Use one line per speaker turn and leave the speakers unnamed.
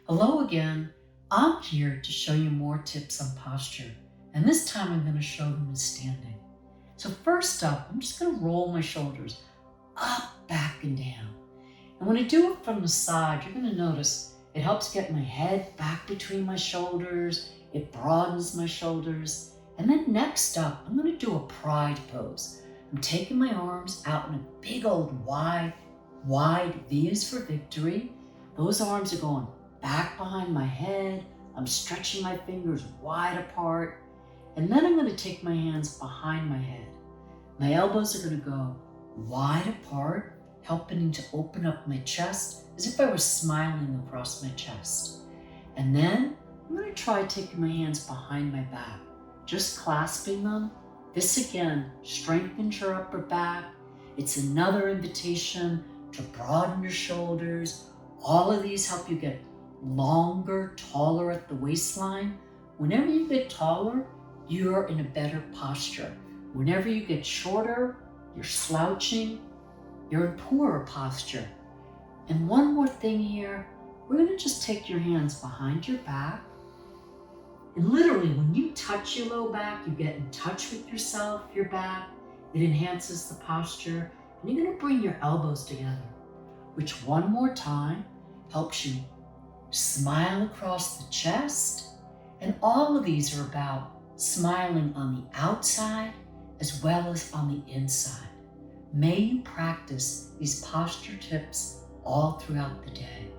Hello again. I'm here to show you more tips on posture, and this time I'm going to show them in standing. So first up, I'm just going to roll my shoulders up, back, and down. And when I do it from the side, you're going to notice it helps get my head back between my shoulders, it broadens my shoulders. And then next up, I'm going to do a pride pose. I'm taking my arms out in a big old wide V is for victory. Those arms are going back behind my head. I'm stretching my fingers wide apart. And then I'm going to take my hands behind my head. My elbows are going to go wide apart, helping to open up my chest as if I were smiling across my chest. And then I'm going to try taking my hands behind my back, just clasping them. This again strengthens your upper back. It's another invitation to broaden your shoulders. All of these help you get longer, taller at the waistline. Whenever you get taller, you're in a better posture. Whenever you get shorter, you're slouching, you're in poorer posture. And one more thing here, we're going to just take your hands behind your back. And literally, when you touch your low back, you get in touch with yourself, your back. It enhances the posture. And you're going to bring your elbows together, which one more time helps you smile across the chest. And all of these are about smiling on the outside as well as on the inside. May you practice these posture tips all throughout the day.